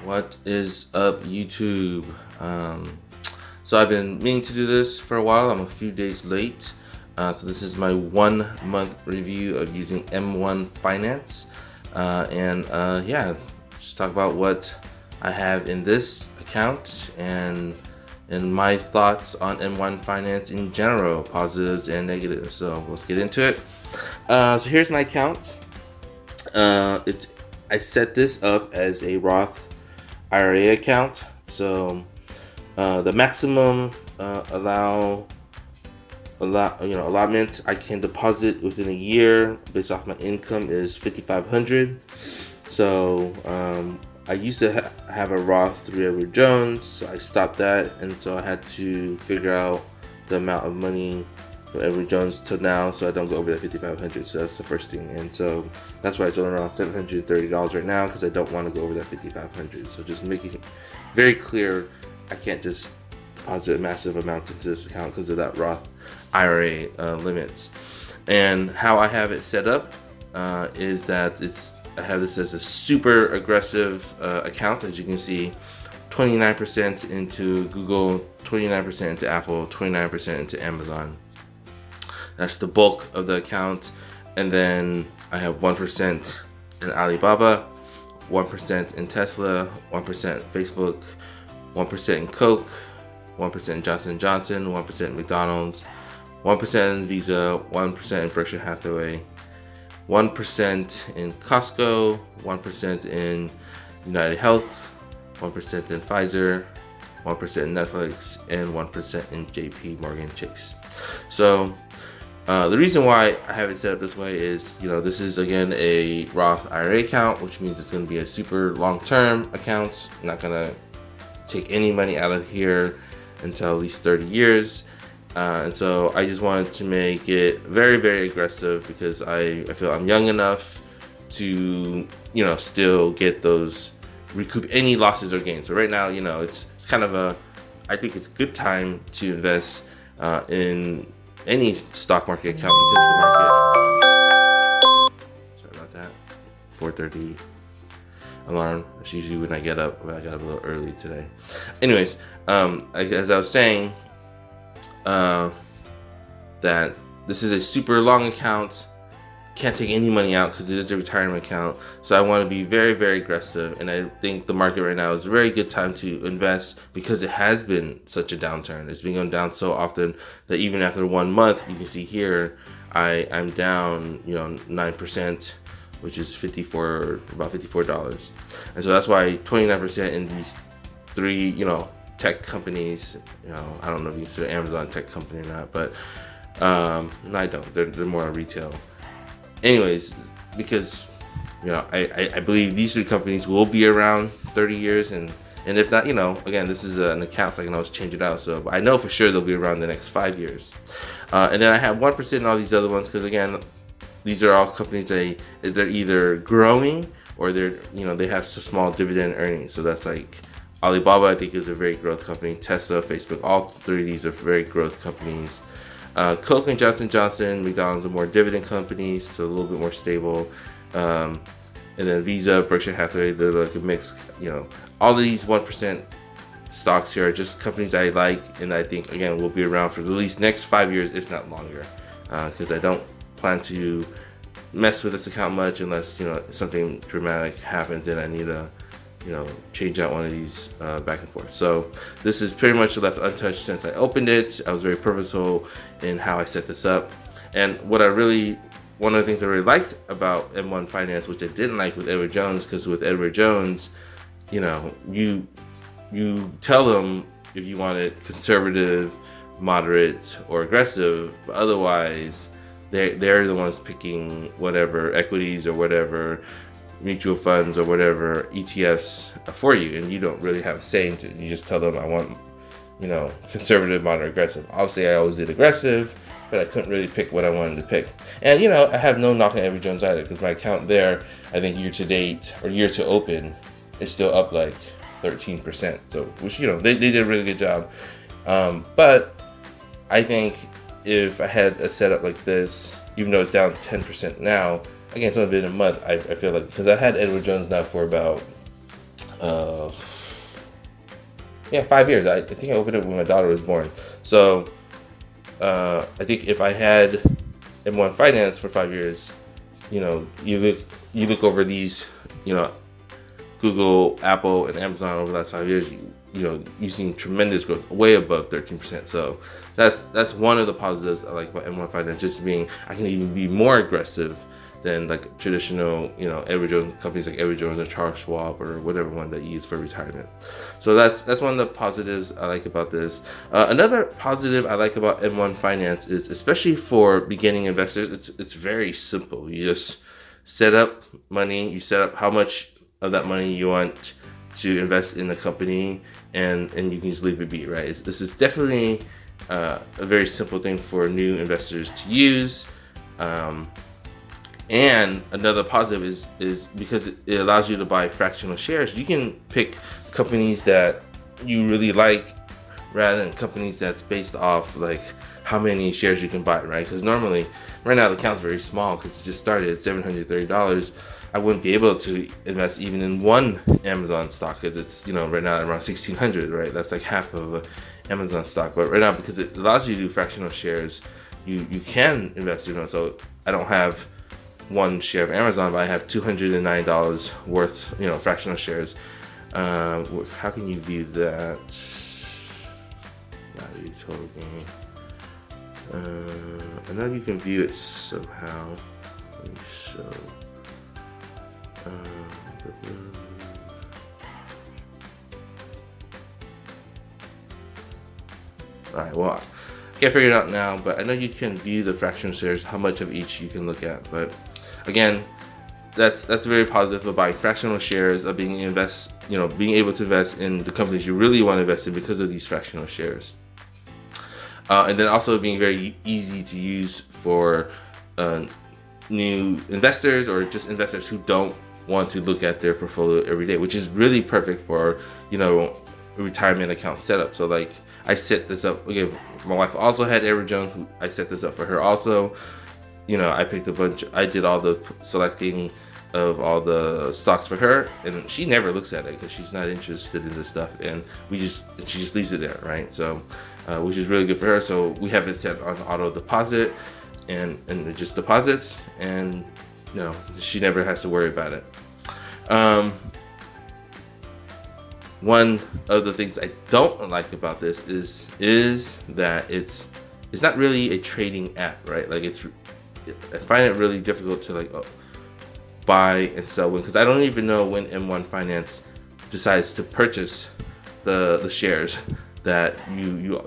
What is up, YouTube? So I've been meaning to do this for a while. I'm a few days late. So this is my 1 month review of using M1 Finance. Just talk about what I have in this account and my thoughts on M1 Finance in general, positives and negatives. So let's get into it. So here's my account. I set this up as a Roth IRA account. So the maximum allotment I can deposit within a year based off my income is $5,500. So I used to have a Roth through Edward Jones, so I stopped that, and so I had to figure out the amount of money from Edward Jones to now, so I don't go over that $5,500. So that's the first thing, and so that's why it's only around $730 right now, because I don't want to go over that $5,500. So just making it very clear, I can't just deposit massive amounts into this account because of that Roth IRA limits. And how I have it set up is that I have this as a super aggressive account. As you can see, 29% into Google, 29% into Apple, 29% into Amazon. That's the bulk of the account. And then I have 1% in Alibaba, 1% in Tesla, 1% Facebook, 1% in Coke, 1% in Johnson & Johnson, 1% in McDonald's, 1% in Visa, 1% in Berkshire Hathaway, 1% in Costco, 1% in United Health, 1% in Pfizer, 1% in Netflix, and 1% in JP Morgan Chase. So the reason why I have it set up this way is, this is again a Roth IRA account, which means it's going to be a super long-term account. I'm not going to take any money out of here until at least 30 years. And so I just wanted to make it very, very aggressive because I feel I'm young enough to, still get recoup any losses or gains. So right now, it's kind of I think it's a good time to invest in any stock market account because the market, sorry about that, 4:30 alarm. That's usually when I get up, but I got up a little early today. Anyways, as I was saying, that this is a super long account, can't take any money out because it is a retirement account. So I want to be very, very aggressive, and I think the market right now is a very good time to invest because it has been such a downturn. It's been going down so often that even after 1 month, you can see here I'm down 9%, which is about $54. And so that's why 29% in these three tech companies. I don't know if you consider Amazon a tech company or not, but no, I don't. They're more retail. Anyways, because I believe these three companies will be around 30 years, and if not, again, this is an account, so I can always change it out. So I know for sure they'll be around the next 5 years. And then I have 1% in all these other ones because, again, these are all companies they're either growing or they have small dividend earnings. So that's like Alibaba, I think, is a very growth company. Tesla, Facebook, all three of these are very growth companies. Coke and Johnson & Johnson, McDonald's are more dividend companies, so a little bit more stable. And then Visa, Berkshire Hathaway, they're like a mix. All of these 1% stocks here are just companies I like, and I think, again, will be around for at least next 5 years, if not longer. Because I don't plan to mess with this account much unless, something dramatic happens and I need to change out one of these back and forth. So this is pretty much left untouched since I opened it. I was very purposeful in how I set this up. And one of the things I really liked about M1 Finance, which I didn't like with Edward Jones, because with Edward Jones, you tell them if you want it conservative, moderate, or aggressive, but otherwise they're the ones picking whatever equities or whatever mutual funds or whatever ETFs for you, and you don't really have a say into it. You just tell them, I want conservative, moderate, aggressive. Obviously I always did aggressive, but I couldn't really pick what I wanted to pick. And I have no knock on Edward Jones either, because my account there, I think year to date or year to open, is still up like 13%. So which they did a really good job. But I think if I had a setup like this, even though it's down 10% now, again, it's only been a month. I feel like, because I had Edward Jones now for about, uh, yeah, 5 years. I think I opened it when my daughter was born. So I think if I had M1 Finance for 5 years, you look over these, Google, Apple, and Amazon over the last 5 years, you've seen tremendous growth, way above 13%. So that's one of the positives I like about M1 Finance, just being I can even be more aggressive than like traditional, Edward Jones companies like Edward Jones or Charles Schwab or whatever one that you use for retirement. So that's one of the positives I like about this. Another positive I like about M1 Finance is, especially for beginning investors, it's very simple. You just set up money, you set up how much of that money you want to invest in the company, and you can just leave it be, right? This is definitely a very simple thing for new investors to use. And another positive is because it allows you to buy fractional shares. You can pick companies that you really like rather than companies that's based off like how many shares you can buy, right? Because normally, right now the account's very small because it just started at $730. I wouldn't be able to invest even in one Amazon stock because it's right now around 1,600, right? That's like half of a Amazon stock. But right now, because it allows you to do fractional shares, you can invest in it. So I don't have one share of Amazon, but I have $209 worth, fractional shares. How can you view that? Value total gain. I know you can view it somehow. Let me show. Alright, well, I can't figure it out now, but I know you can view the fractional shares, how much of each you can look at. But again, that's very positive of buying fractional shares, of being able to invest in the companies you really want to invest in because of these fractional shares. And then also being very easy to use for new investors or just investors who don't want to look at their portfolio every day, which is really perfect for a retirement account setup. So like I set this up again. My wife also had Edward Jones. I set this up for her also. I picked a bunch. I did all the selecting of all the stocks for her, and she never looks at it because she's not interested in this stuff, and she just leaves it there, right? So, which is really good for her. So we have it set on auto deposit, and it just deposits, and she never has to worry about it. One of the things I don't like about this is that it's not really a trading app, right? Like I find it really difficult to buy and sell because I don't even know when M1 Finance decides to purchase the shares that you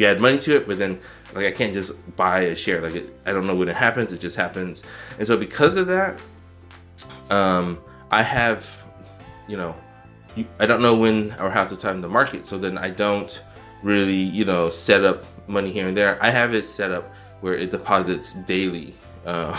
add money to it, but then I can't just buy a share. I don't know when it happens. It just happens, and so because of that, I have I don't know when or how to time the market. So then I don't really set up money here and there. I have it set up where it deposits daily. I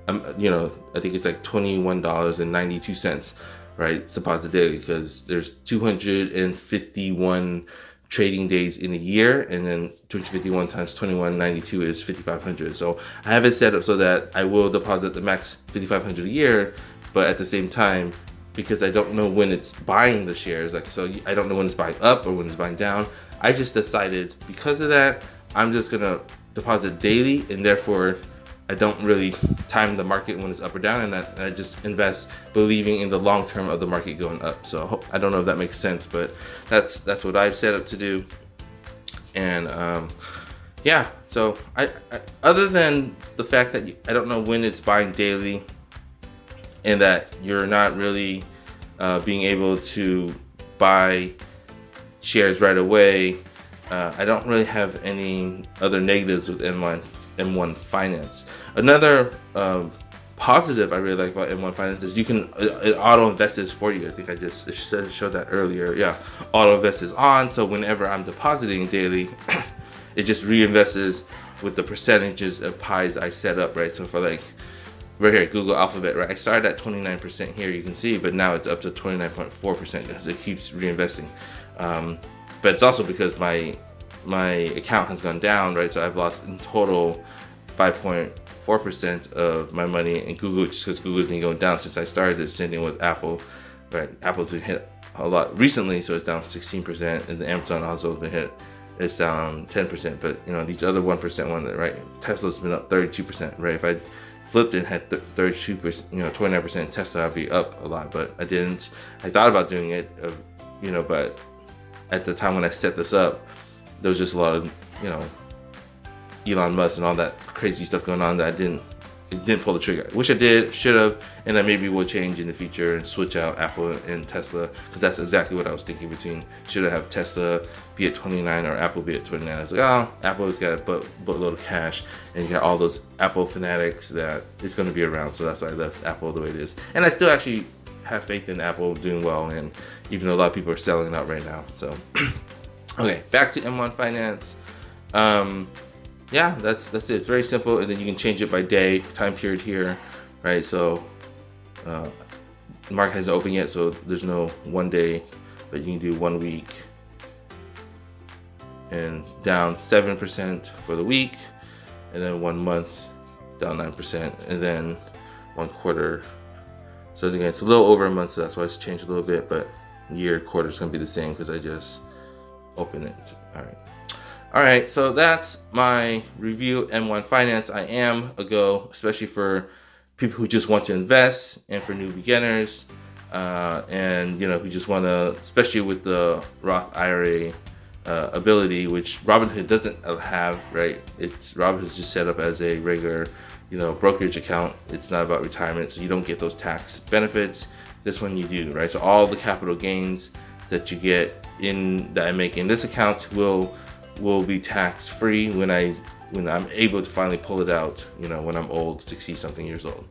think it's like $21.92, right? It's deposit daily because there's 251 trading days in a year, and then 251 times 21.92 is 5,500. So I have it set up so that I will deposit the max 5,500 a year, but at the same time, because I don't know when it's buying the shares, so I don't know when it's buying up or when it's buying down, I just decided because of that, I'm just gonna deposit daily, and therefore I don't really time the market when it's up or down, and I just invest believing in the long term of the market going up. So I don't know if that makes sense, but that's what I've set up to do. And so I other than the fact that I don't know when it's buying daily, and that you're not really being able to buy shares right away, I don't really have any other negatives with M1 Finance. Another positive I really like about M1 Finance is you can it auto invests for you. I think I just showed that earlier. Yeah, auto invest is on, so whenever I'm depositing daily, it just reinvests with the percentages of pies I set up, right? So for right here, Google Alphabet, right? I started at 29% here, you can see, but now it's up to 29.4% because it keeps reinvesting. But it's also because my account has gone down, right? So I've lost in total 5.4% of my money in Google, just because Google's been going down since I started this, same thing with Apple, right? Apple's been hit a lot recently, so it's down 16%, and the Amazon also has been hit. It's down 10%, but these other 1% one, right? Tesla's been up 32%, right? If I flipped it and had 32%, 29% Tesla, I'd be up a lot, but I didn't. I thought about doing it, but at the time when I set this up, there was just a lot of, Elon Musk and all that crazy stuff going on that it didn't pull the trigger. I wish I did, should have, and then maybe we'll change in the future and switch out Apple and Tesla, because that's exactly what I was thinking between, should I have Tesla be at 29 or Apple be at 29? I was like, oh, Apple's got a buttload of cash, and you got all those Apple fanatics that it's going to be around, so that's why I left Apple the way it is. And I still actually have faith in Apple doing well, and even though a lot of people are selling out right now. So, okay, back to M1 Finance. Yeah, that's it. It's very simple, and then you can change it by day, time period here, right? So the market hasn't opened yet, so there's no 1 day, but you can do 1 week, and down 7% for the week, and then 1 month down 9%, and then 1 quarter. So again, it's a little over a month, so that's why it's changed a little bit, but year, quarter is gonna be the same because I just opened it. All right, so that's my review M1 Finance. I am a go, especially for people who just want to invest, and for new beginners, and who just want to, especially with the Roth IRA ability, which Robinhood doesn't have, right? Robinhood's just set up as a regular, brokerage account. It's not about retirement, so you don't get those tax benefits. This one you do, right? So all the capital gains that you get that I make in this account will be tax free when I'm able to finally pull it out, when I'm old, 60 something years old.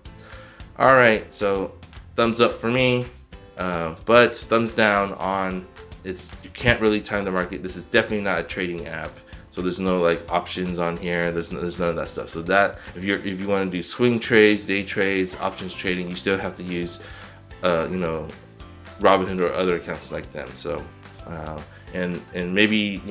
All right, so thumbs up for me, but thumbs down on you can't really time the market. This is definitely not a trading app, so there's no options on here. There's none of that stuff. So that if you want to do swing trades, day trades, options trading, you still have to use Robinhood or other accounts like them. So and maybe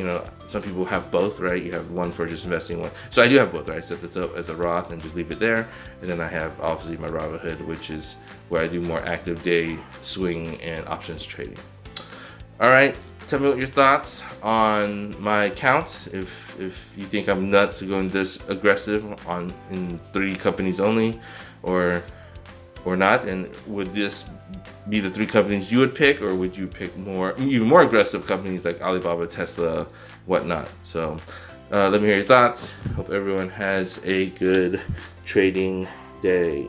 some people have both, right? You have one for just investing, one. So I do have both, right? I set this up as a Roth and just leave it there, and then I have obviously my Robinhood, which is where I do more active day swing and options trading. All right, tell me what your thoughts on my account. If you think I'm nuts going this aggressive in 3 companies only, or not, and would this be the 3 companies you would pick, or would you pick even more aggressive companies like Alibaba, Tesla, whatnot? So let me hear your thoughts. Hope everyone has a good trading day.